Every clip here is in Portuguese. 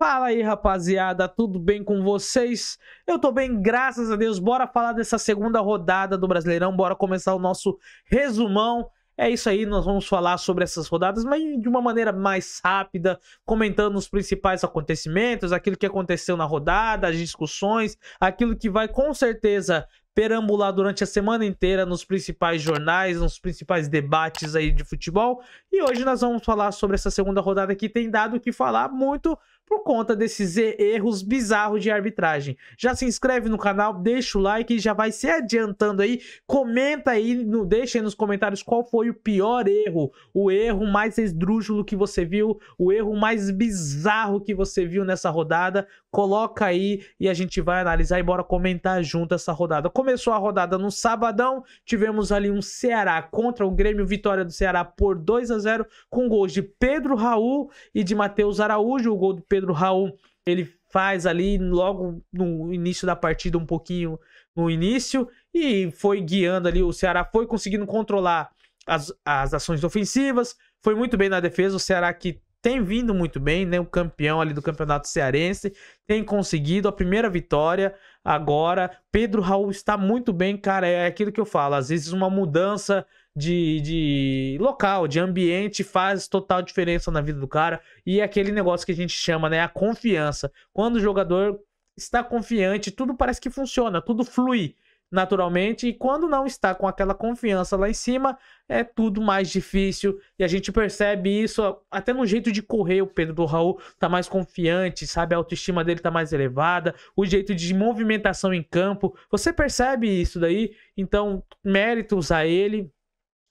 Fala aí, rapaziada, tudo bem com vocês? Eu tô bem, graças a Deus. Bora falar dessa segunda rodada do Brasileirão, bora começar o nosso resumão. É isso aí, nós vamos falar sobre essas rodadas, mas de uma maneira mais rápida, comentando os principais acontecimentos, aquilo que aconteceu na rodada, as discussões, aquilo que vai com certeza perambular durante a semana inteira nos principais jornais, nos principais debates aí de futebol. E hoje nós vamos falar sobre essa segunda rodada que tem dado o que falar muito por conta desses erros bizarros de arbitragem. Já se inscreve no canal, deixa o like e já vai se adiantando aí. Comenta aí, deixa aí nos comentários qual foi o pior erro, o erro mais esdrúxulo que você viu, o erro mais bizarro que você viu nessa rodada. Coloca aí e a gente vai analisar e bora comentar junto essa rodada. Começou a rodada no sabadão, tivemos ali um Ceará contra o Grêmio, vitória do Ceará por 2-0, com gols de Pedro Raul e de Matheus Araújo. O gol do Pedro Raul, ele faz ali logo no início da partida, um pouquinho no início, e foi guiando ali, o Ceará foi conseguindo controlar as ações ofensivas, foi muito bem na defesa, o Ceará que tem vindo muito bem, né? O campeão ali do Campeonato Cearense tem conseguido a primeira vitória. Agora, Pedro Raul está muito bem, cara. É aquilo que eu falo. Às vezes uma mudança de local, de ambiente faz total diferença na vida do cara. E é aquele negócio que a gente chama, né? A confiança. Quando o jogador está confiante, tudo parece que funciona, tudo flui naturalmente, e quando não está com aquela confiança lá em cima, é tudo mais difícil, e a gente percebe isso até no jeito de correr. O Pedro Raul tá mais confiante, sabe, a autoestima dele tá mais elevada, o jeito de movimentação em campo, você percebe isso daí, então méritos a ele,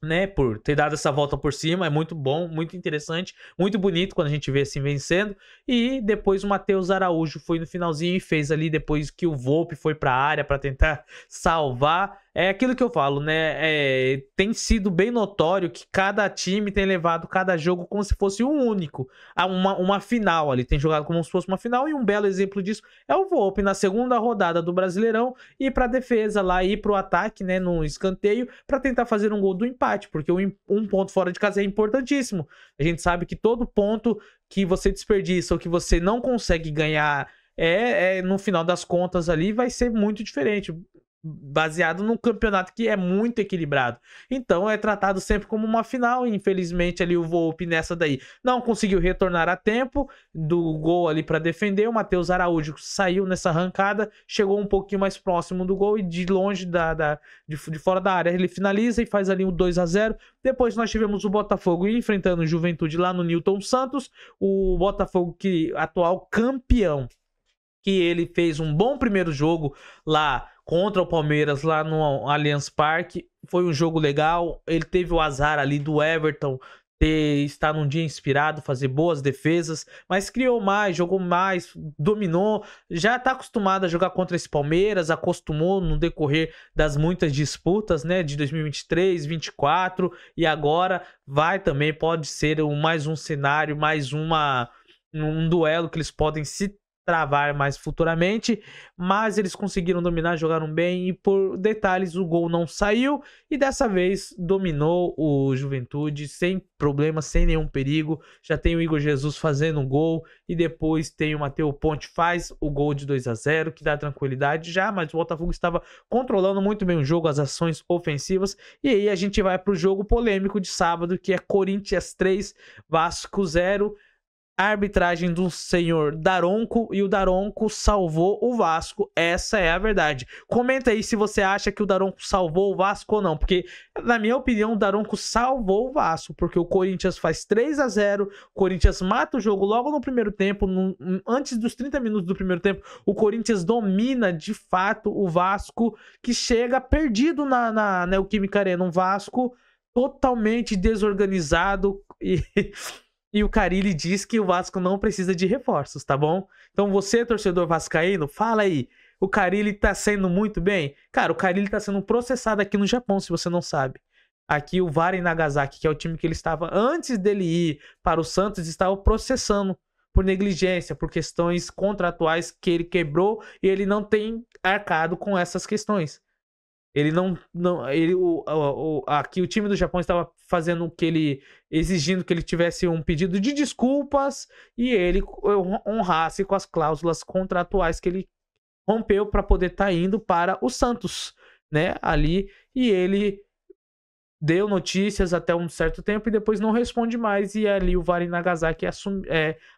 né, por ter dado essa volta por cima. É muito bom, muito interessante, muito bonito quando a gente vê assim vencendo. E depois o Matheus Araújo foi no finalzinho e fez ali, depois que o Volpi foi para a área para tentar salvar. É aquilo que eu falo, né? Tem sido bem notório que cada time tem levado cada jogo como se fosse um único, a uma final ali. Tem jogado como se fosse uma final, e um belo exemplo disso é o Volpi na segunda rodada do Brasileirão ir para a defesa lá, ir para o ataque, né, no escanteio, para tentar fazer um gol do empate, porque um ponto fora de casa é importantíssimo. A gente sabe que todo ponto que você desperdiça ou que você não consegue ganhar no final das contas ali vai ser muito diferente, baseado num campeonato que é muito equilibrado. Então é tratado sempre como uma final, e infelizmente ali o Volpi nessa daí não conseguiu retornar a tempo do gol ali para defender. O Matheus Araújo saiu nessa arrancada, chegou um pouquinho mais próximo do gol e de longe de fora da área ele finaliza e faz ali um 2-0. Depois nós tivemos o Botafogo enfrentando o Juventude lá no Newton Santos, o Botafogo, que atual campeão, que ele fez um bom primeiro jogo lá contra o Palmeiras, lá no Allianz Parque. Foi um jogo legal. Ele teve o azar ali do Everton estar num dia inspirado, fazer boas defesas, mas criou mais, jogou mais, dominou. Já está acostumado a jogar contra esse Palmeiras, acostumou no decorrer das muitas disputas, né, de 2023, 2024, e agora vai também, pode ser mais um cenário, mais um duelo que eles podem se travar mais futuramente, mas eles conseguiram dominar, jogaram bem, e por detalhes o gol não saiu, e dessa vez dominou o Juventude sem problema, sem nenhum perigo. Já tem o Igor Jesus fazendo um gol, e depois tem o Matheus Ponte faz o gol de 2-0, que dá tranquilidade já, mas o Botafogo estava controlando muito bem o jogo, as ações ofensivas. E aí a gente vai para o jogo polêmico de sábado, que é Corinthians 3, Vasco 0. A arbitragem do senhor Daronco, e o Daronco salvou o Vasco. Essa é a verdade. Comenta aí se você acha que o Daronco salvou o Vasco ou não, porque na minha opinião o Daronco salvou o Vasco, porque o Corinthians faz 3-0, o Corinthians mata o jogo logo no primeiro tempo, antes dos 30 minutos do primeiro tempo, o Corinthians domina de fato o Vasco, que chega perdido na Neoquímica Arena. Um Vasco totalmente desorganizado, e o Carille diz que o Vasco não precisa de reforços, tá bom? Então você, torcedor vascaíno, fala aí. O Carille tá sendo muito bem? Cara, o Carille tá sendo processado aqui no Japão, se você não sabe. Aqui o Varen Nagasaki, que é o time que ele estava antes dele ir para o Santos, estava processando por negligência, por questões contratuais que ele quebrou, e ele não tem arcado com essas questões. Ele não ele aqui o time do Japão estava fazendo o que ele exigindo que ele tivesse um pedido de desculpas e ele honrasse com as cláusulas contratuais que ele rompeu para poder estar indo para o Santos, né? Ali e ele deu notícias até um certo tempo e depois não responde mais e ali o VAR em Nagasaki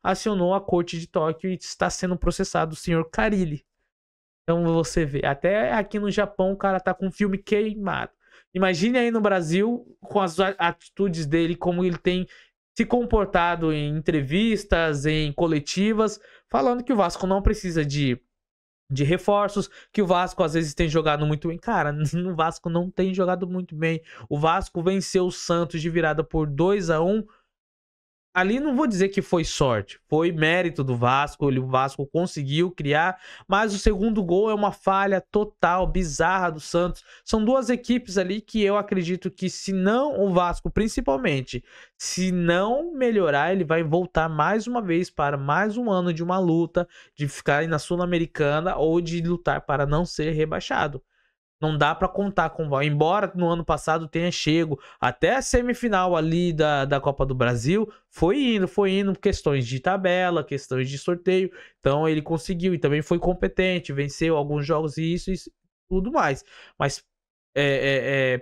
acionou a corte de Tóquio e está sendo processado o senhor Carilli. Então você vê, até aqui no Japão o cara tá com o filme queimado. Imagine aí no Brasil, com as atitudes dele, como ele tem se comportado em entrevistas, em coletivas, falando que o Vasco não precisa de reforços, que o Vasco às vezes tem jogado muito bem. Cara, o Vasco não tem jogado muito bem. O Vasco venceu o Santos de virada por 2-1. Ali não vou dizer que foi sorte, foi mérito do Vasco, o Vasco conseguiu criar, mas o segundo gol é uma falha total, bizarra do Santos. São duas equipes ali que eu acredito que se não o Vasco, principalmente, se não melhorar, ele vai voltar mais uma vez para mais um ano de uma luta, de ficar aí na Sul-Americana ou de lutar para não ser rebaixado. Não dá para contar com o Vasco. Embora no ano passado tenha chego até a semifinal ali da Copa do Brasil, foi indo questões de tabela, questões de sorteio. Então ele conseguiu e também foi competente, venceu alguns jogos e isso tudo mais. Mas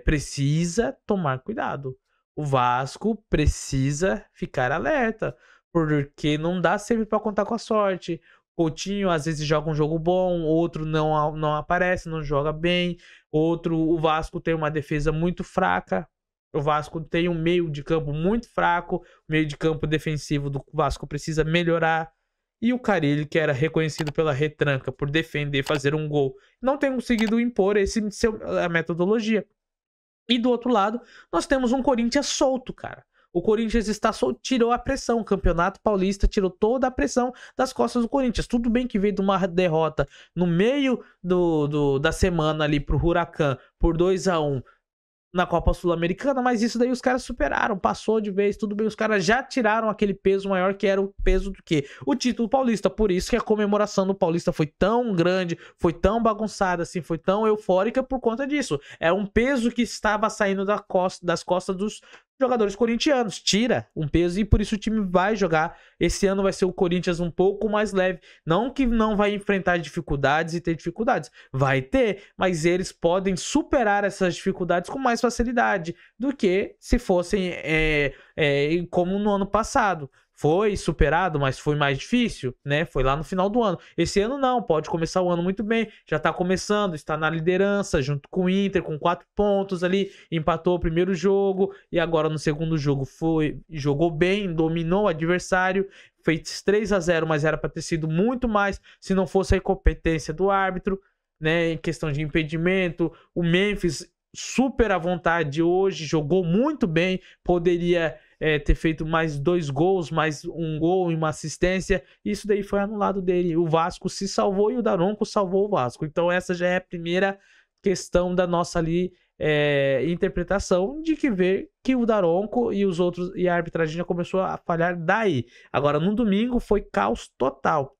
precisa tomar cuidado. O Vasco precisa ficar alerta, porque não dá sempre para contar com a sorte. Coutinho às vezes joga um jogo bom, outro não aparece, não joga bem. O Vasco tem uma defesa muito fraca. O Vasco tem um meio de campo muito fraco. O meio de campo defensivo do Vasco precisa melhorar. E o Carille, que era reconhecido pela retranca por defender, fazer um gol, não tem conseguido impor a metodologia. E do outro lado, nós temos um Corinthians solto, cara. O Corinthians está tirou a pressão. O Campeonato Paulista tirou toda a pressão das costas do Corinthians. Tudo bem que veio de uma derrota no meio da semana ali pro Huracan por 2-1 na Copa Sul-Americana, mas isso daí os caras superaram, passou de vez, tudo bem, os caras já tiraram aquele peso maior que era o peso do quê? O título paulista, por isso que a comemoração do Paulista foi tão grande, foi tão bagunçada assim, foi tão eufórica por conta disso. É um peso que estava saindo das costas dos jogadores corintianos, tira um peso e por isso o time vai jogar. Esse ano vai ser o Corinthians um pouco mais leve, não que não vai enfrentar dificuldades e ter dificuldades, vai ter, mas eles podem superar essas dificuldades com mais facilidade do que se fossem como no ano passado. Foi superado, mas foi mais difícil, né? Foi lá no final do ano. Esse ano não, pode começar o ano muito bem. Já tá começando, está na liderança, junto com o Inter, com 4 pontos ali. Empatou o primeiro jogo e agora no segundo jogo jogou bem, dominou o adversário. Fez 3-0, mas era para ter sido muito mais se não fosse a incompetência do árbitro, né? Em questão de impedimento. O Memphis super à vontade hoje, jogou muito bem, poderia ter feito mais 2 gols, mais um gol e uma assistência, isso daí foi anulado dele. O Vasco se salvou e o Daronco salvou o Vasco. Então essa já é a primeira questão da nossa ali interpretação de que vê que o Daronco e os outros e a arbitragem já começou a falhar daí. Agora no domingo foi caos total.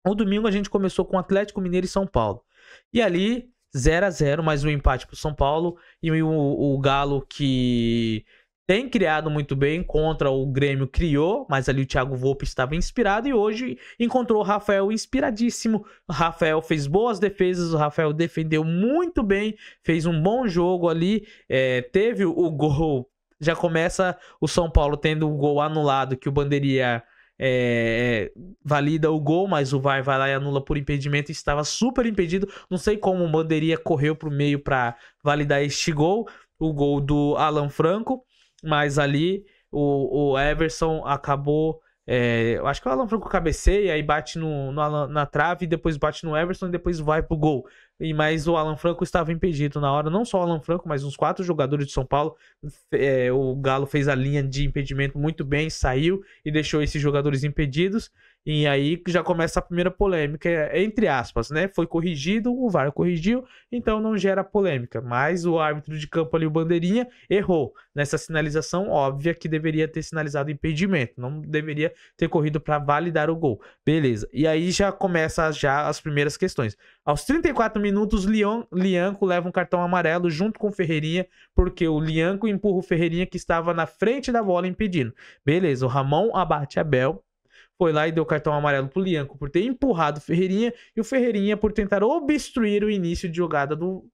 No domingo a gente começou com Atlético Mineiro e São Paulo. E ali 0-0, mais um empate para o São Paulo e o Galo que tem criado muito bem contra o Grêmio, criou, mas ali o Thiago Volpi estava inspirado e hoje encontrou o Rafael inspiradíssimo. O Rafael fez boas defesas, o Rafael defendeu muito bem, fez um bom jogo ali, teve o gol, já começa o São Paulo tendo o gol anulado que o Bandeirinha valida o gol, mas o VAR vai lá e anula por impedimento e estava super impedido. Não sei como o Bandeirinha correu para o meio para validar este gol, o gol do Alan Franco. Mas ali o Everson acabou. Eu acho que o Alan Franco cabeceia e bate na trave, depois bate no Everson e depois vai pro gol. Mas o Alan Franco estava impedido na hora, não só o Alan Franco, mas uns 4 jogadores de São Paulo. O Galo fez a linha de impedimento muito bem, saiu e deixou esses jogadores impedidos. E aí já começa a primeira polêmica, entre aspas, né? Foi corrigido, o VAR corrigiu, então não gera polêmica. Mas o árbitro de campo ali, o Bandeirinha, errou nessa sinalização óbvia que deveria ter sinalizado impedimento. Não deveria ter corrido para validar o gol. Beleza. E aí já começa já as primeiras questões. Aos 34 minutos, Lianco leva um cartão amarelo junto com o Ferreirinha, porque o Lianco empurra o Ferreirinha que estava na frente da bola impedindo. Beleza, o Ramon Abate Abel foi lá e deu cartão amarelo pro Lianco por ter empurrado o Ferreirinha e o Ferreirinha por tentar obstruir o início de jogada do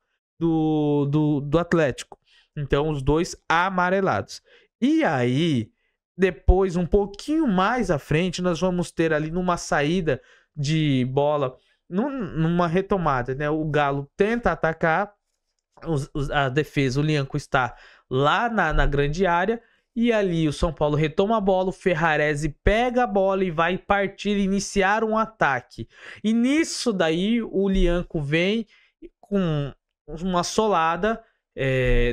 Atlético. Então, os dois amarelados. E aí, depois, um pouquinho mais à frente, nós vamos ter ali numa saída de bola, numa retomada, né? O Galo tenta atacar a defesa, o Lianco está lá na grande área. E ali o São Paulo retoma a bola, o Ferrarese pega a bola e vai partir, iniciar um ataque. E nisso daí o Lianco vem com uma solada,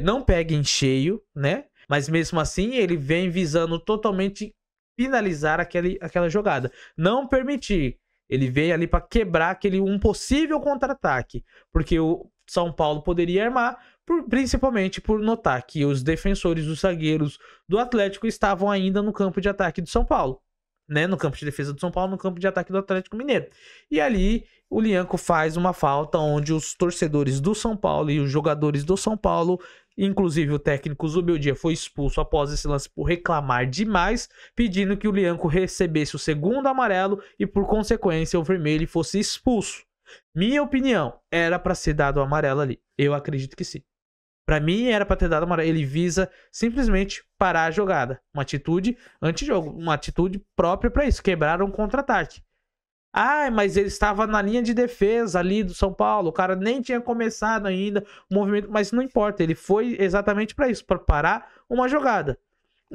não pega em cheio, né? Mas mesmo assim ele vem visando totalmente finalizar aquela jogada. Não permitir. Ele veio ali para quebrar um possível contra-ataque. Porque o São Paulo poderia armar, principalmente por notar que os defensores, os zagueiros do Atlético estavam ainda no campo de ataque do São Paulo, né? No campo de defesa do São Paulo, no campo de ataque do Atlético Mineiro. E ali o Lianco faz uma falta onde os torcedores do São Paulo e os jogadores do São Paulo, inclusive o técnico Zubeldia, foi expulso após esse lance por reclamar demais, pedindo que o Lianco recebesse o segundo amarelo e por consequência o vermelho fosse expulso. Minha opinião, era para ser dado o amarelo ali. Eu acredito que sim. Para mim era para ter dado amarelo. Ele visa simplesmente parar a jogada. Uma atitude antijogo, uma atitude própria para isso, quebrar um contra-ataque. Ah, mas ele estava na linha de defesa ali do São Paulo. O cara nem tinha começado ainda o movimento, mas não importa, ele foi exatamente para isso, para parar uma jogada.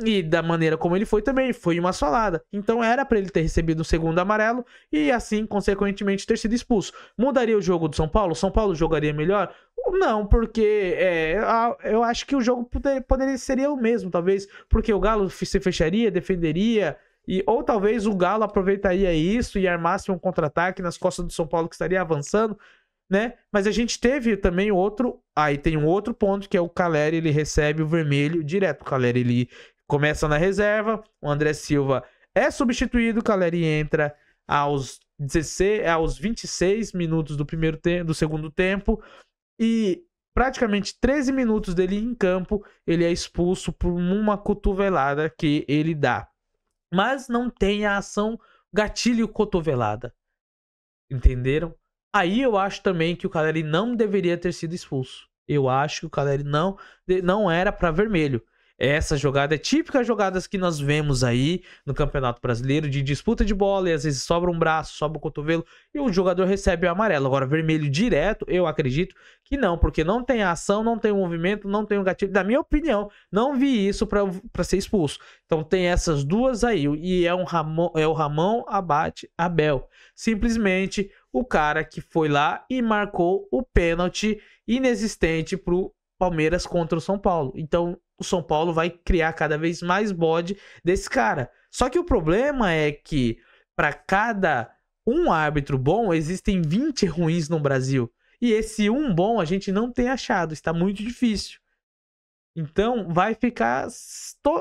E da maneira como ele foi também, foi uma solada. Então era para ele ter recebido um segundo amarelo e assim, consequentemente, ter sido expulso. Mudaria o jogo do São Paulo? O São Paulo jogaria melhor? Não, porque eu acho que o jogo seria o mesmo, talvez. Porque o Galo se fecharia, defenderia, ou talvez o Galo aproveitaria isso e armasse um contra-ataque nas costas do São Paulo que estaria avançando, né? Mas a gente teve também aí tem um outro ponto que é o Calleri, ele recebe o vermelho direto. O Calleri, ele começa na reserva, o André Silva é substituído, o Calleri entra aos 26 minutos do segundo tempo e praticamente 13 minutos dele em campo, ele é expulso por uma cotovelada que ele dá. Mas não tem a ação gatilho-cotovelada. Entenderam? Aí eu acho também que o Calleri não deveria ter sido expulso. Eu acho que o Calleri não era para vermelho. Essa jogada é típica jogadas que nós vemos aí no Campeonato Brasileiro, de disputa de bola, e às vezes sobra um braço, sobra o cotovelo, e o jogador recebe o amarelo. Agora, vermelho direto, eu acredito que não, porque não tem ação, não tem movimento, não tem um gatilho. Na minha opinião, não vi isso para ser expulso. Então tem essas duas aí, e é o Ramon Abate Abel. Simplesmente o cara que foi lá e marcou o pênalti inexistente pro Palmeiras contra o São Paulo. Então o São Paulo vai criar cada vez mais bode desse cara. Só que o problema é que para cada um árbitro bom, existem 20 ruins no Brasil. E esse um bom a gente não tem achado. Está muito difícil. Então vai ficar...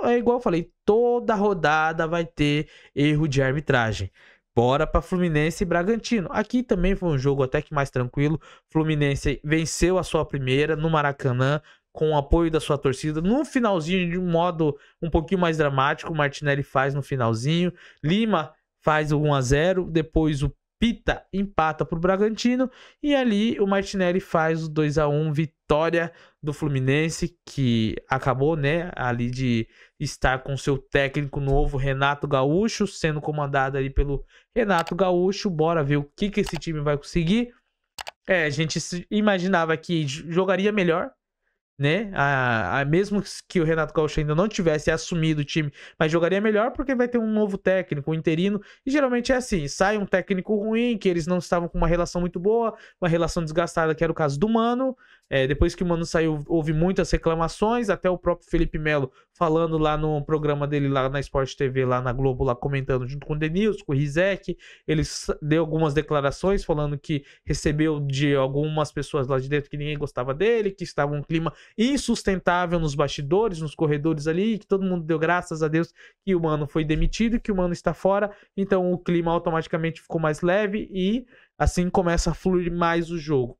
É igual eu falei, toda rodada vai ter erro de arbitragem. Bora para Fluminense e Bragantino. Aqui também foi um jogo até que mais tranquilo. Fluminense venceu a sua primeira no Maracanã, com o apoio da sua torcida. No finalzinho, de um modo um pouquinho mais dramático, o Martinelli faz no finalzinho. Lima faz o 1-0. Depois o Pita empata para o Bragantino. E ali o Martinelli faz o 2-1. Vitória do Fluminense, que acabou, né, ali de estar com seu técnico novo, Renato Gaúcho, sendo comandado ali pelo Renato Gaúcho. Bora ver o que esse time vai conseguir. A gente imaginava que jogaria melhor, né? Mesmo que o Renato Gaúcho ainda não tivesse assumido o time, mas jogaria melhor porque vai ter um novo técnico, um interino, e geralmente é assim, sai um técnico ruim, que eles não estavam com uma relação muito boa, uma relação desgastada, que era o caso do Mano, Depois que o Mano saiu, houve muitas reclamações, até o próprio Felipe Melo falando lá no programa dele, lá na Sport TV, lá na Globo, lá comentando junto com o Denilson, com o Rizek. Ele deu algumas declarações falando que recebeu de algumas pessoas lá de dentro que ninguém gostava dele, que estava um clima insustentável nos bastidores, nos corredores ali, que todo mundo deu graças a Deus que o Mano foi demitido, que o Mano está fora, então o clima automaticamente ficou mais leve e assim começa a fluir mais o jogo.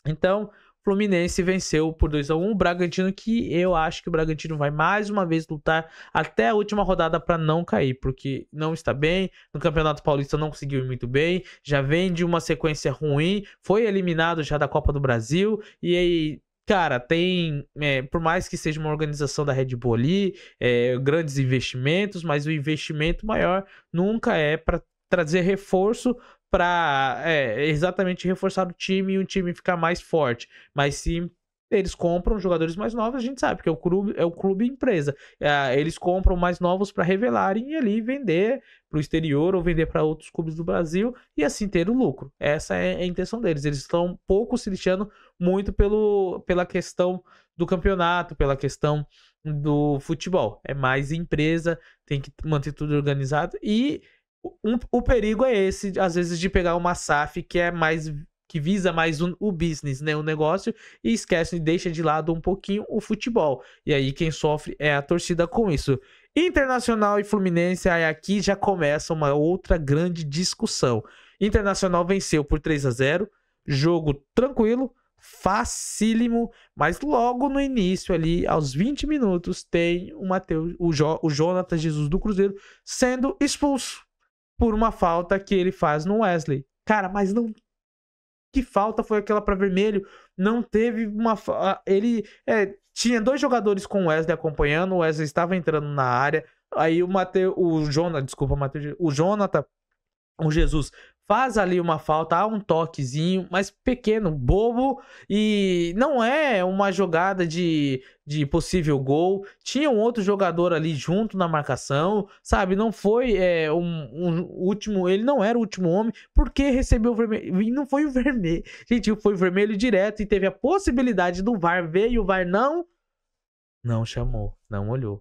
Então, Fluminense venceu por 2-1 o Bragantino, que eu acho que o Bragantino vai mais uma vez lutar até a última rodada para não cair, porque não está bem, no Campeonato Paulista não conseguiu ir muito bem, já vem de uma sequência ruim, foi eliminado já da Copa do Brasil, e aí, cara, tem, por mais que seja uma organização da Red Bull ali, grandes investimentos, mas o investimento maior nunca é para trazer reforço para exatamente reforçar o time e o time ficar mais forte. Mas se eles compram jogadores mais novos, a gente sabe que é o clube empresa. Eles compram mais novos para revelarem e ali vender para o exterior ou vender para outros clubes do Brasil e assim ter o lucro. Essa é a intenção deles. Eles estão pouco se lixando muito pela questão do campeonato, pela questão do futebol. É mais empresa, tem que manter tudo organizado e o perigo é esse, às vezes, de pegar uma SAF que visa mais o business, né, o negócio, e esquece e deixa de lado um pouquinho o futebol. E aí quem sofre é a torcida com isso. Internacional e Fluminense, aí aqui já começa uma outra grande discussão. Internacional venceu por 3-0, jogo tranquilo, facílimo, mas logo no início ali, aos 20 minutos, tem o Jonathan Jesus do Cruzeiro sendo expulso por uma falta que ele faz no Wesley. Cara, mas não... Que falta foi aquela para vermelho? Não teve uma... Ele tinha dois jogadores com o Wesley acompanhando, o Wesley estava entrando na área, aí o Jonathan, o Jesus faz ali uma falta, há um toquezinho, mas pequeno, bobo, e não é uma jogada de possível gol. Tinha um outro jogador ali junto na marcação, sabe? Não foi último, ele não era o último homem, porque recebeu o vermelho, e não foi o vermelho. Gente, foi o vermelho direto e teve a possibilidade do VAR ver e o VAR não chamou, não olhou.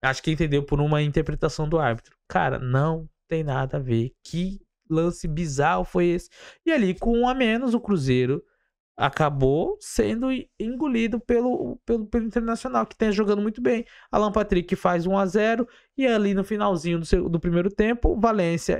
Acho que entendeu por uma interpretação do árbitro. Cara, não tem nada a ver. Que lance bizarro foi esse? E ali, com 1 a menos, o Cruzeiro acabou sendo engolido pelo Internacional, que está jogando muito bem. Alan Patrick faz 1-0 e ali no finalzinho do primeiro tempo,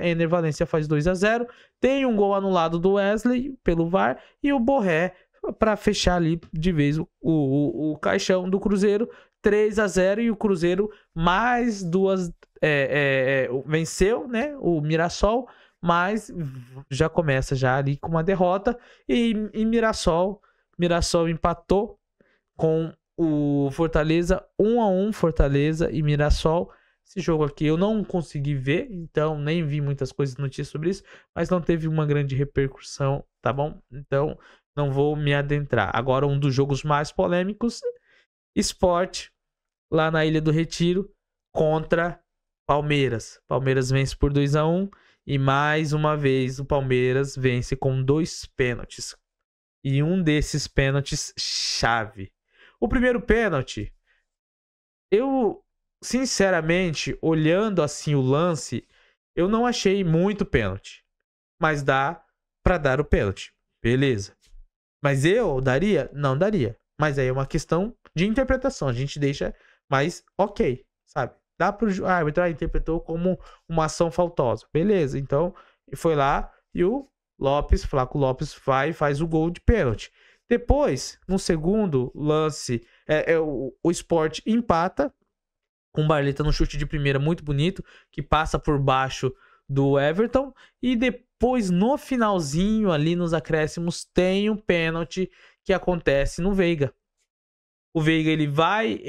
Ener Valencia faz 2-0. Tem um gol anulado do Wesley pelo VAR e o Borré para fechar ali de vez o caixão do Cruzeiro. 3-0 e o Cruzeiro mais duas venceu, né, o Mirassol, mas já começa já ali com uma derrota e Mirassol empatou com o Fortaleza 1-1, Fortaleza e Mirassol. Esse jogo aqui eu não consegui ver, então nem vi muitas coisas, notícias sobre isso, mas não teve uma grande repercussão, tá bom? Então não vou me adentrar. Agora um dos jogos mais polêmicos, Sport lá na Ilha do Retiro contra Palmeiras. Palmeiras vence por 2-1 e mais uma vez o Palmeiras vence com 2 pênaltis. E um desses pênaltis chave. O primeiro pênalti, eu sinceramente, olhando assim o lance, eu não achei muito pênalti. Mas dá pra dar o pênalti. Beleza. Mas eu daria? Não daria. Mas aí é uma questão de interpretação. A gente deixa mais ok, sabe? Dá pro árbitro, interpretou como uma ação faltosa. Beleza, então foi lá e o Flaco Lopes faz o gol de pênalti. Depois, no segundo lance, o Sport empata com o Barleta no chute de primeira muito bonito, que passa por baixo do Everton. E depois, no finalzinho, ali nos acréscimos, tem um pênalti que acontece no Veiga. O Veiga ele vai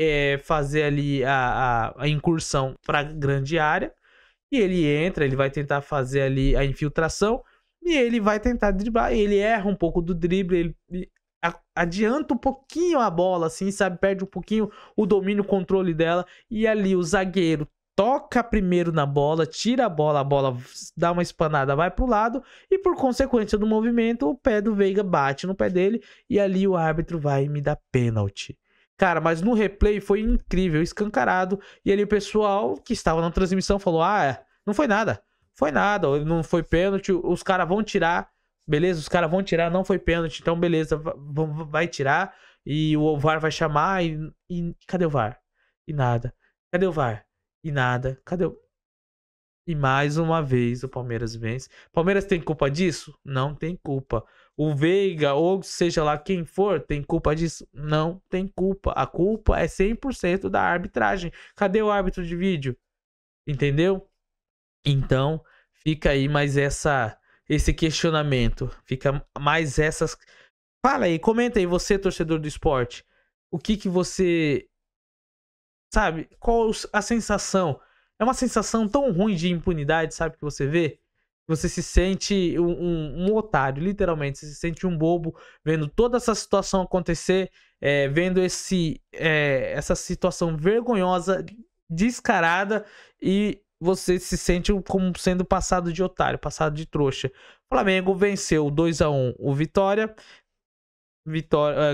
fazer ali a incursão para a grande área e ele entra, ele vai tentar fazer ali a infiltração e ele vai tentar driblar. Ele erra um pouco do drible, ele adianta um pouquinho a bola, assim, sabe? Perde um pouquinho o domínio, o controle dela e ali o zagueiro toca primeiro na bola, tira a bola dá uma espanada, vai pro lado, e por consequência do movimento, o pé do Veiga bate no pé dele, e ali o árbitro vai e me dá pênalti. Cara, mas no replay foi incrível, escancarado, e ali o pessoal que estava na transmissão falou, não foi nada, não foi pênalti, os caras vão tirar, beleza, os caras vão tirar, não foi pênalti, então beleza, vai tirar, e o VAR vai chamar, e cadê o VAR? E nada. Cadê o VAR? E nada. Cadê o... E mais uma vez o Palmeiras vence. Palmeiras tem culpa disso? Não tem culpa. O Veiga, ou seja lá quem for, tem culpa disso? Não tem culpa. A culpa é 100% da arbitragem. Cadê o árbitro de vídeo? Entendeu? Então, fica aí mais esse questionamento. Fica mais essas... Fala aí, comenta aí, você, torcedor do esporte. O que você... Sabe, qual a sensação? É uma sensação tão ruim de impunidade, sabe, que você vê? Você se sente um otário, literalmente. Você se sente um bobo vendo toda essa situação acontecer, vendo essa situação vergonhosa, descarada, e você se sente como sendo passado de otário, passado de trouxa. O Flamengo venceu 2-1 o Vitória.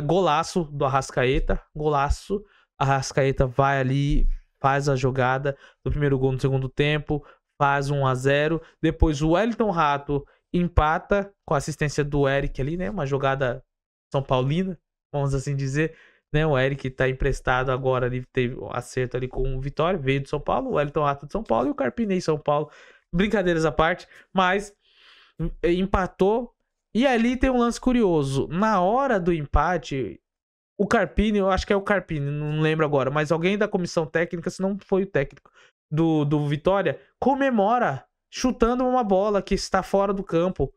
Golaço do Arrascaeta, golaço. Arrascaeta vai ali, faz a jogada do primeiro gol no segundo tempo, faz 1-0. Depois o Wellington Rato empata com a assistência do Eric ali, né? Uma jogada São Paulina, vamos assim dizer, né? O Eric tá emprestado agora, ali teve um acerto ali com o Vitória, veio de São Paulo, o Wellington Rato de São Paulo e o Carpinei São Paulo. Brincadeiras à parte, mas empatou. E ali tem um lance curioso. Na hora do empate, o Carpini, eu acho que é o Carpini, não lembro agora, mas alguém da comissão técnica, se não foi o técnico do Vitória, comemora chutando uma bola que está fora do campo.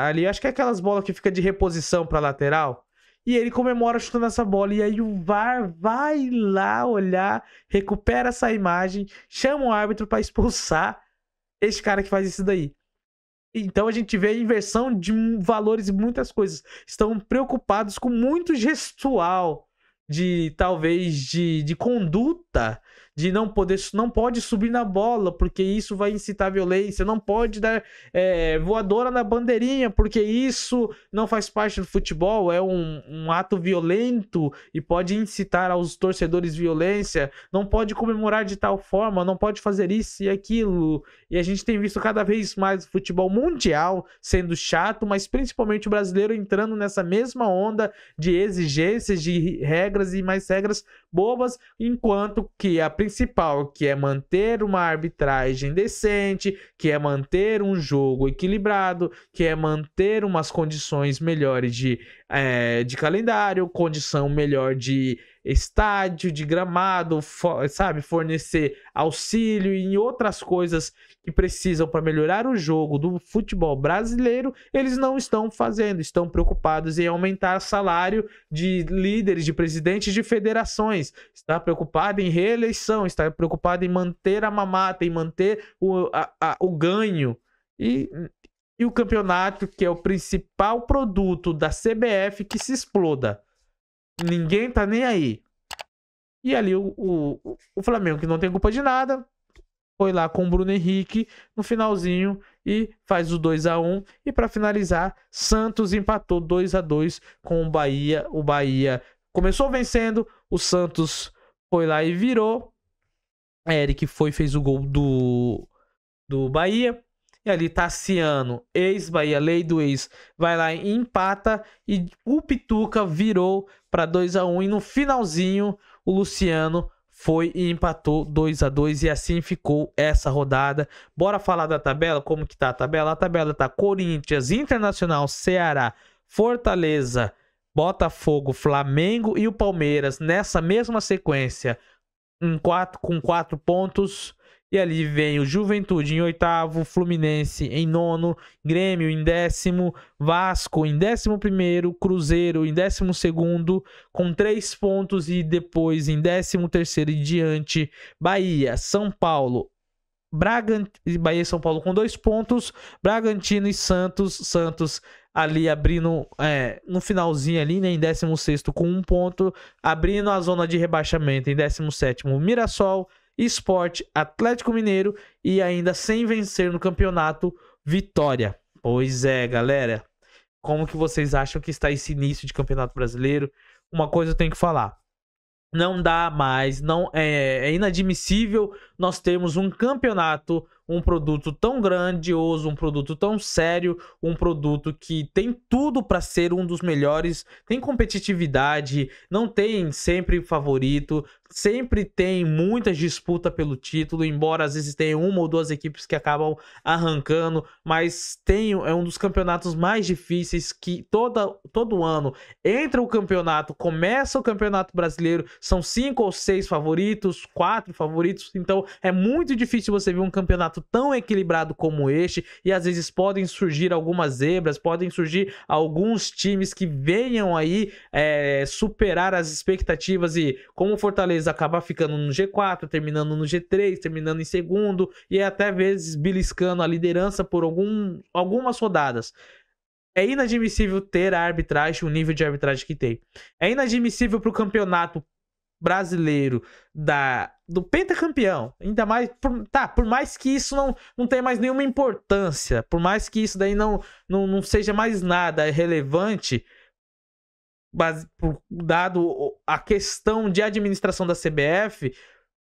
Ali, acho que é aquelas bolas que fica de reposição para lateral. E ele comemora chutando essa bola. E aí o VAR vai lá olhar, recupera essa imagem, chama o árbitro para expulsar esse cara que faz isso daí. Então a gente vê a inversão de valores e muitas coisas. Estão preocupados com muito gestual, talvez de conduta, de não pode subir na bola, porque isso vai incitar violência, não pode dar voadora na bandeirinha, porque isso não faz parte do futebol, é um ato violento e pode incitar aos torcedores violência, não pode comemorar de tal forma, não pode fazer isso e aquilo, e a gente tem visto cada vez mais o futebol mundial sendo chato, mas principalmente o brasileiro entrando nessa mesma onda de exigências, de regras e mais regras bobas, enquanto que a principal, que é manter uma arbitragem decente, que é manter um jogo equilibrado, que é manter umas condições melhores de calendário, condição melhor de estádio, de gramado, sabe, fornecer auxílio e outras coisas que precisam para melhorar o jogo do futebol brasileiro, eles não estão fazendo, estão preocupados em aumentar o salário de líderes, de presidentes de federações, está preocupado em reeleição, está preocupado em manter a mamata, em manter o ganho e o campeonato, que é o principal produto da CBF, que se exploda. Ninguém tá nem aí. E ali o Flamengo, que não tem culpa de nada, foi lá com o Bruno Henrique no finalzinho e faz o 2-1. E para finalizar, Santos empatou 2-2 com o Bahia. O Bahia começou vencendo, o Santos foi lá e virou. Eric fez o gol do Bahia. E ali Tassiano, ex-Bahia, lei do ex, vai lá e empata. E o Pituca virou para 2-1. E no finalzinho, o Luciano foi e empatou 2-2. E assim ficou essa rodada. Bora falar da tabela? Como que tá a tabela? A tabela tá Corinthians, Internacional, Ceará, Fortaleza, Botafogo, Flamengo e o Palmeiras nessa mesma sequência, com 4 pontos. E ali vem o Juventude em 8º, Fluminense em 9º, Grêmio em 10º, Vasco em 11º, Cruzeiro em 12º, com 3 pontos, e depois em 13º e diante, Bahia, São Paulo, Bahia e São Paulo com 2 pontos, Bragantino e Santos ali abrindo no finalzinho ali, né, em 16º com 1 ponto, abrindo a zona de rebaixamento em 17º, Mirassol Sport, Atlético Mineiro e ainda sem vencer no campeonato, Vitória. Pois é, galera. Como que vocês acham que está esse início de Campeonato Brasileiro? Uma coisa eu tenho que falar. Não dá mais, não é inadmissível nós termos um campeonato, um produto tão grandioso, um produto tão sério, um produto que tem tudo para ser um dos melhores, tem competitividade, não tem sempre favorito, sempre tem muita disputa pelo título, embora às vezes tenha uma ou duas equipes que acabam arrancando, mas é um dos campeonatos mais difíceis que todo ano entra o campeonato, começa o Campeonato Brasileiro, são 5 ou 6 favoritos, 4 favoritos, então é muito difícil você ver um campeonato tão equilibrado como este, e às vezes podem surgir algumas zebras, podem surgir alguns times que venham aí superar as expectativas e como o Fortaleza acabar ficando no G4, terminando no G3, terminando em segundo e até vezes beliscando a liderança por algumas rodadas. É inadmissível ter a arbitragem, o nível de arbitragem que tem. É inadmissível para o campeonato brasileiro do pentacampeão, ainda mais por mais que isso não tenha mais nenhuma importância, por mais que isso daí não seja mais nada relevante, dado a questão de administração da CBF,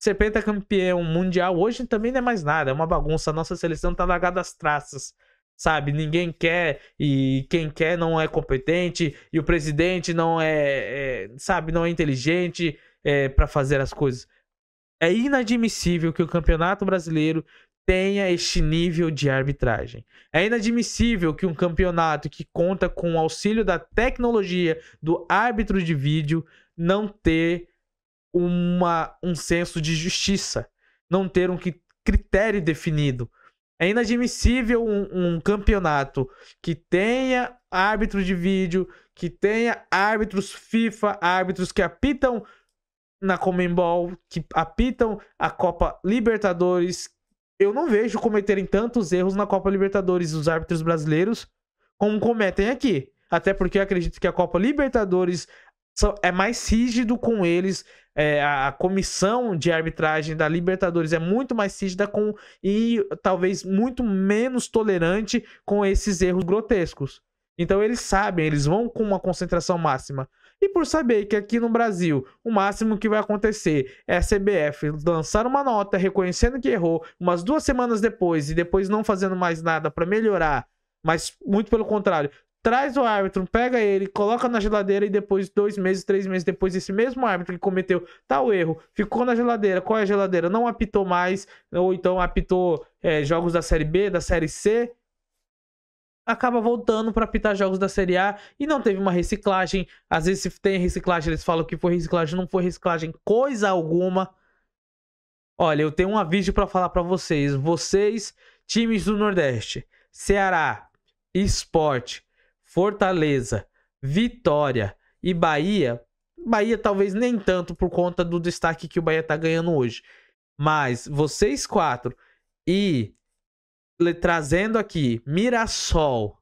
ser pentacampeão mundial hoje também não é mais nada, é uma bagunça, a nossa seleção tá largada às traças, sabe? Ninguém quer e quem quer não é competente e o presidente não sabe, não é inteligente para fazer as coisas. É inadmissível que o Campeonato Brasileiro tenha este nível de arbitragem. É inadmissível que um campeonato que conta com o auxílio da tecnologia do árbitro de vídeo não ter um senso de justiça, não ter um critério definido. É inadmissível um campeonato que tenha árbitro de vídeo, que tenha árbitros FIFA, árbitros que apitam na Conmebol, que apitam a Copa Libertadores. Eu não vejo cometerem tantos erros na Copa Libertadores os árbitros brasileiros como cometem aqui. Até porque eu acredito que a Copa Libertadores é mais rígido com eles. A comissão de arbitragem da Libertadores é muito mais rígida e talvez muito menos tolerante com esses erros grotescos. Então eles sabem, eles vão com uma concentração máxima. E por saber que aqui no Brasil o máximo que vai acontecer é a CBF lançar uma nota reconhecendo que errou umas 2 semanas depois e depois não fazendo mais nada para melhorar, mas muito pelo contrário, traz o árbitro, pega ele, coloca na geladeira e depois 2 meses, 3 meses depois esse mesmo árbitro que cometeu tal erro, ficou na geladeira. Qual é a geladeira? Não apitou mais, ou então apitou jogos da Série B, da Série C, acaba voltando para apitar jogos da Série A e não teve uma reciclagem. Às vezes se tem reciclagem, eles falam que foi reciclagem, não foi reciclagem coisa alguma. Olha, eu tenho um aviso para falar para vocês. Vocês, times do Nordeste, Ceará, Sport, Fortaleza, Vitória e Bahia. Bahia talvez nem tanto por conta do destaque que o Bahia tá ganhando hoje. Mas vocês 4 e trazendo aqui Mirassol,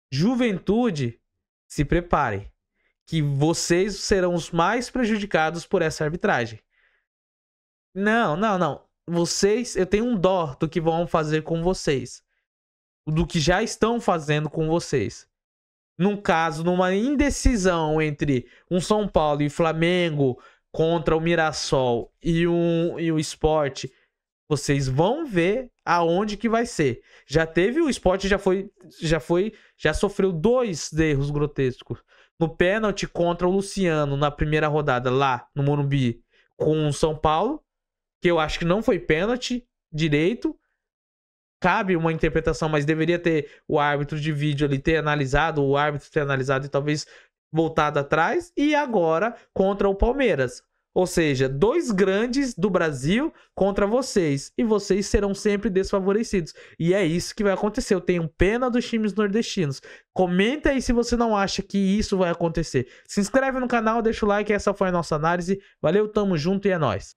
Juventude, se preparem, que vocês serão os mais prejudicados por essa arbitragem. Não. Vocês, eu tenho um dó do que vão fazer com vocês, do que já estão fazendo com vocês. Num caso, numa indecisão entre um São Paulo e Flamengo contra o Mirassol e o Sport, vocês vão ver aonde que vai ser. Já teve o Sport, já sofreu 2 erros grotescos. No pênalti contra o Luciano na primeira rodada lá no Morumbi com o São Paulo, que eu acho que não foi pênalti direito. Cabe uma interpretação, mas deveria ter o árbitro de vídeo ali ter analisado, o árbitro ter analisado e talvez voltado atrás. E agora contra o Palmeiras. Ou seja, 2 grandes do Brasil contra vocês. E vocês serão sempre desfavorecidos. E é isso que vai acontecer. Eu tenho pena dos times nordestinos. Comenta aí se você não acha que isso vai acontecer. Se inscreve no canal, deixa o like. Essa foi a nossa análise. Valeu, tamo junto e é nóis.